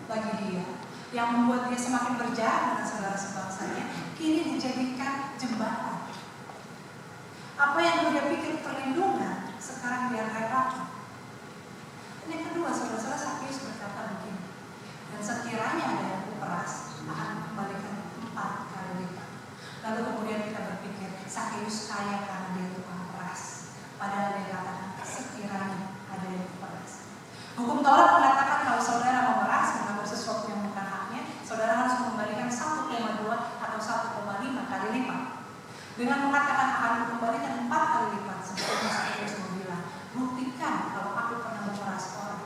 bagi dia, yang membuat dia semakin berjarak dengan saudara sebangsanya, kini dijadikan jembatan. Apa yang dia pikir perlindungan, sekarang dia relakan. Dan yang kedua, saudara-saudara, Sakeus berkata begini, dan sekiranya ada yang kuperas, akan kembalikan 4 kali lipat. Lalu kemudian kita berpikir, Sakeus kaya karena dia tukang peras. Padahal dia katakan, sekiranya ada yang kuperas. Hukum Taurat mengatakan kalau saudara memeras, mengambil sesuatu yang bukan haknya, saudara harus mengembalikan 1,2 atau 1,5 kali lipat. Dengan mengatakan akan kembalikan 4 kali lipat, sebetulnya Sakeus bilang, buktikan kalau aku pernah memeras orang,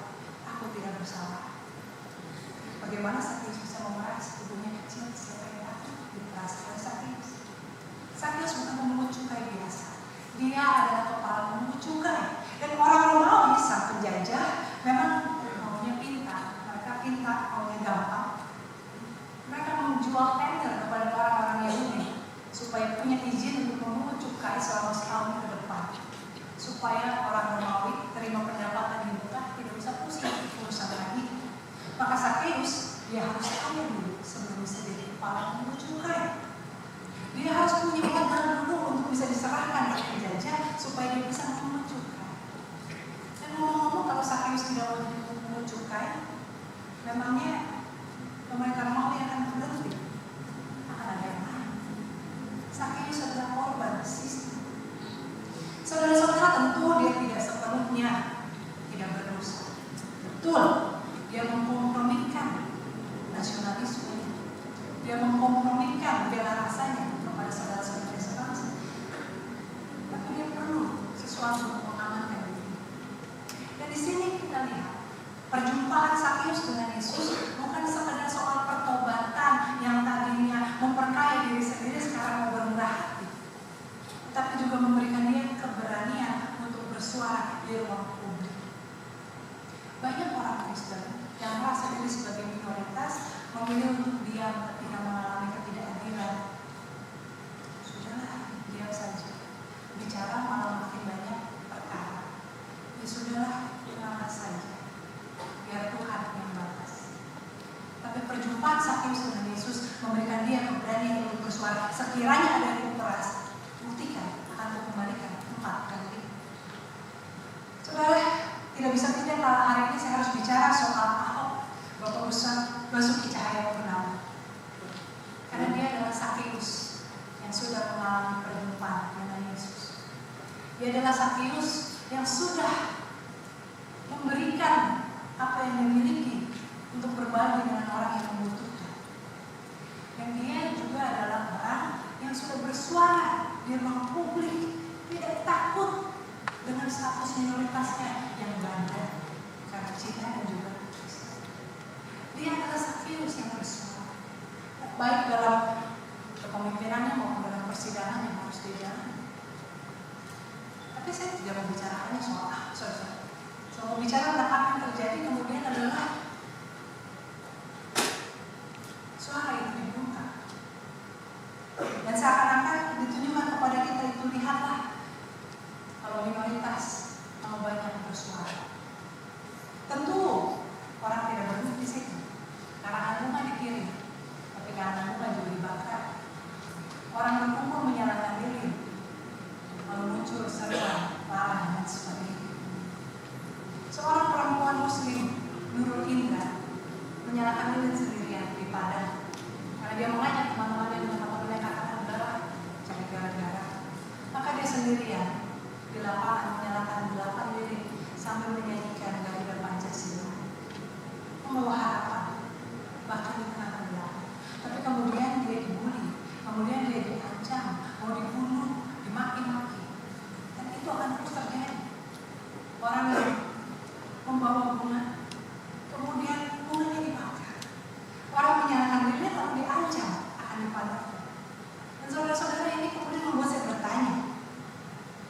aku tidak bersalah. Bagaimana Sakeus bisa memeras? Tubuhnya kecil, siapa yang takut diperas oleh Sakeus? Sakeus bukan pemungut cukai biasa. Dia adalah kepala pemungut cukai. Dan orang Romawi, sang penjajah, memang maunya pintar. Mereka pintar, maunya gampang. Mereka menjual tender kepada orang-orang Yahudi supaya punya izin untuk memungut cukai selama setahun ke depan. Supaya orang Romawi terima pendapatan yang murah, tidak usah pusing urusan lagi. Maka Sakeus, dia harus kaya dulu sebelum bisa jadi kepala pemungut cukai. Dia harus punya modal dulu untuk bisa diserahkan ke penjajah supaya dia bisa memungut cukai. Dan ngomong-ngomong, kalau Sakeus tidak mau jadi pemungut cukai, memangnya pemerintah Romawi akan berhenti? Akan ada yang lain. Sakeus adalah korban sistem. Saudara-saudara, tentu dia tidak sepenuhnya tidak berdosa. Betul, dia mengkompromikan nasionalisme, dia mengkompromikan bela rasanya kepada saudara-saudara sebangsa. Tapi dia perlu sesuatu untuk mengamankan diri. Dan di sini kita lihat perjumpaan Sakeus dengan Yesus bukan sekadar soal pertobatan yang tadinya memperkaya diri sendiri, sekarang mau bermurah hati, tapi juga memberikan dia keberanian untuk bersuara di ruang publik. Banyak orang Kristen yang merasa diri sebagai minoritas memilih untuk diam ketika mengalami ketidakadilan. Sudahlah, diam saja. Bicara malah makin banyak perkara. Ya sudahlah, ngalah saja. Biar Tuhan yang batas. Tapi perjumpaan Sakeus dengan Yesus memberikan dia keberanian untuk bersuara. Sekiranya ada yang kuperas, buktikan akan kukembalikan 4 kali. Saudara, tidak bisa tidak kalau hari ini saya harus bicara soal Ahok, Bapak Basuki Cahayapurnama. Karena dia adalah Sakeus yang sudah mengalami perjumpaan dengan Yesus. Dia adalah Sakeus yang sudah memberikan apa yang dimiliki untuk berbagi dengan orang yang membutuhkan. Dan dia juga adalah orang yang sudah bersuara di ruang publik, tidak takut dengan status minoritasnya yang ganda karena Cina dan juga Kristen. Dia adalah Sakeus yang bersuara, baik dalam kepemimpinannya maupun dalam persidangan yang harus dijalani. Tapi saya tidak mau bicara hanya soal saya mau bicara tentang apa yang terjadi kemudian adalah suara itu dibungkam. Dan seakan-akan ditunjukkan kepada kita itu, lihatlah kalau minoritas mau banyak bersuara. Tentu orang tidak berhenti di situ. Karangan bunga dikirim, tapi karangan bunga juga dibakar. Orang berkumpul menyalakan lilin, lalu muncul seruan, marah dan sebagainya. Seorang perempuan Muslim, Nurul Indra, menyalakan lilin sendirian di Padang. Karena dia mengajak teman-temannya dengan teman-temannya katakan udahlah cari gara-gara. Maka dia sendirian di lapangan menyalakan 8 lilin sambil menyanyikan Garuda Pancasila, membawa harapan bahkan di tengah kegelapan. Tapi kemudian dia dibully, kemudian dia diancam, mau dibunuh, dimaki-maki. Dan itu akan terus terjadi. Orang yang membawa bunga, kemudian bunganya dibakar. Orang menyalakan lilin lalu diancam akan dipadamkan. Dan saudara-saudara, ini kemudian membuat saya bertanya,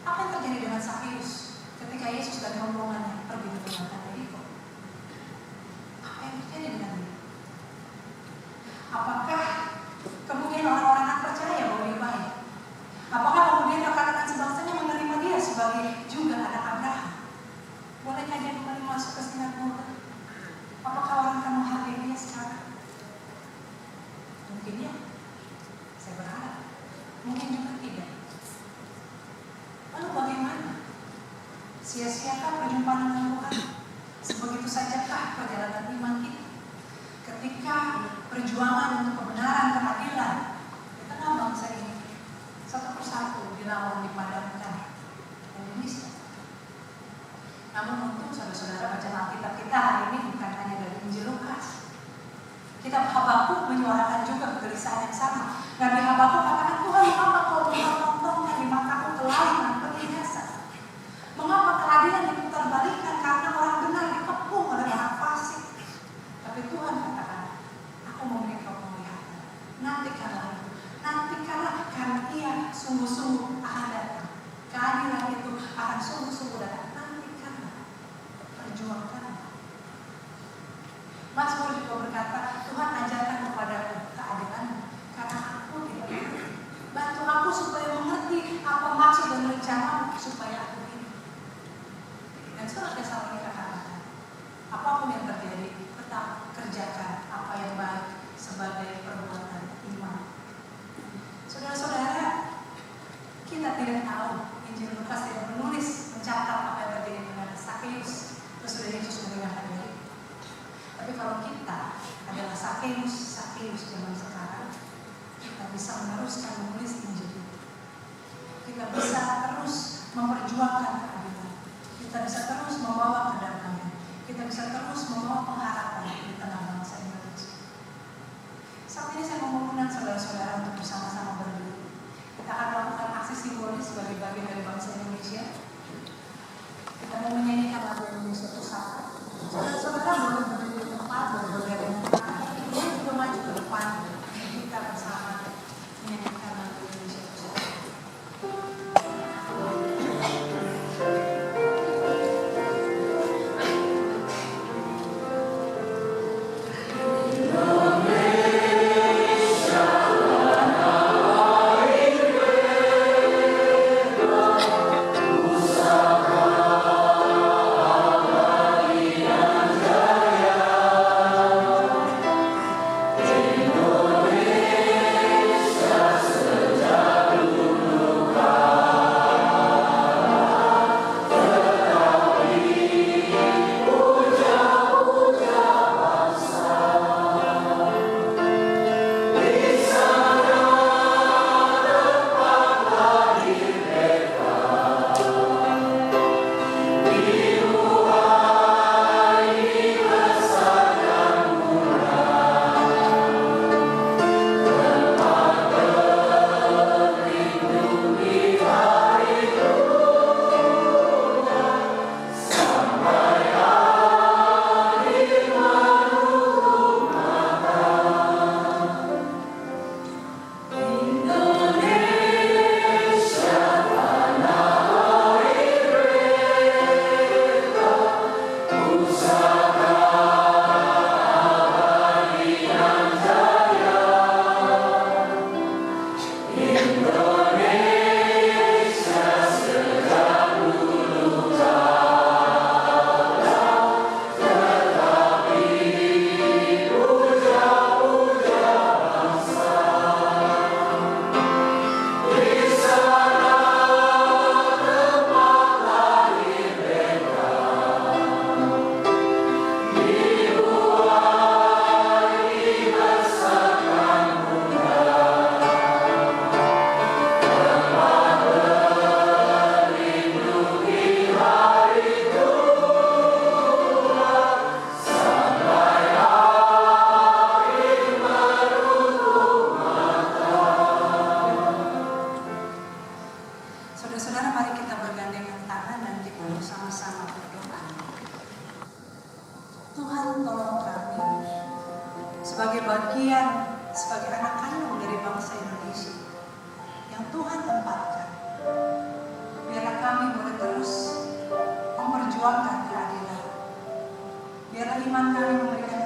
apa yang terjadi dengan Sakeus ketika Yesus dan rombongannya pergi meninggalkan Yeriko? Apa yang terjadi dengan dia? Apakah kemudian orang-orang akan percaya bahwa dia baik? Apakah kemudian rekan-rekan sebangsanya menerima dia sebagai juga anak Abraham? Bolehkah dia kembali masuk ke sinagога? Apakah orang akan menghargai dia perjalanan iman kita. Ketika perjuangan untuk kebenaran, keadilan di tengah bangsa ini satu persatu dilawan, dipadamkan, dan dinisah. Namun untuk saudara-saudara baca Alkitab kita hari ini bukan hanya dari Injil Lukas. Kitab Habakuk menyuarakan juga kegelisahan yang sama. Nabi Habakuk katakan, Tuhan, mengapa kau menontonkan di mataku kelainan perhiasan? Mengapa keadilan diputarbalikkan karena orang benar dikepung oleh orang fasik? Tapi Tuhan katakan, aku memberi kau penglihatan. Nantikanlah itu. Nantikanlah karena ia sungguh-sungguh akan datang. Keadilan itu akan sungguh-sungguh datang. Nantikanlah. Perjuangkan. Mazmur juga berkata, Tuhan ajarkan kepadaku keadilan karena aku tidak mengerti. Bantu aku supaya mengerti apa maksud dan rencanamu supaya aku hidup. Dan surat Tesalonika katakan, apapun yang terjadi, tetap kerjakan apa yang baik sebagai perbuatan iman. Saudara-saudara, kita tidak tahu, Injil Lukas tidak menulis, mencatat apa yang terjadi dengan Sakeus sesudah Yesus meninggalkan diri. Tapi kalau kita adalah Sakeus zaman sekarang, kita bisa meneruskan menulis Injil itu. Kita bisa terus memperjuangkan keadilan. Kita bisa terus membawa kedamaian. Kita bisa terus membawa pengharapan di tengah bangsa Indonesia. Saat ini saya mengundang saudara-saudara untuk bersama-sama berdiri. Kita akan melakukan aksi simbolis sebagai bagian dari bangsa Indonesia. Kita mau menyanyikan lagu Indonesia Pusaka. Saudara-saudara boleh berdiri di tempat, boleh berdiri di tempat. Boleh juga maju ke depan. Kita bersama menyanyikan lagu Indonesia Pusaka. sebagai bagian, sebagai anak kandung dari bangsa Indonesia yang Tuhan tempatkan. Biarlah kami boleh terus memperjuangkan keadilan. Biarlah iman kami memberikan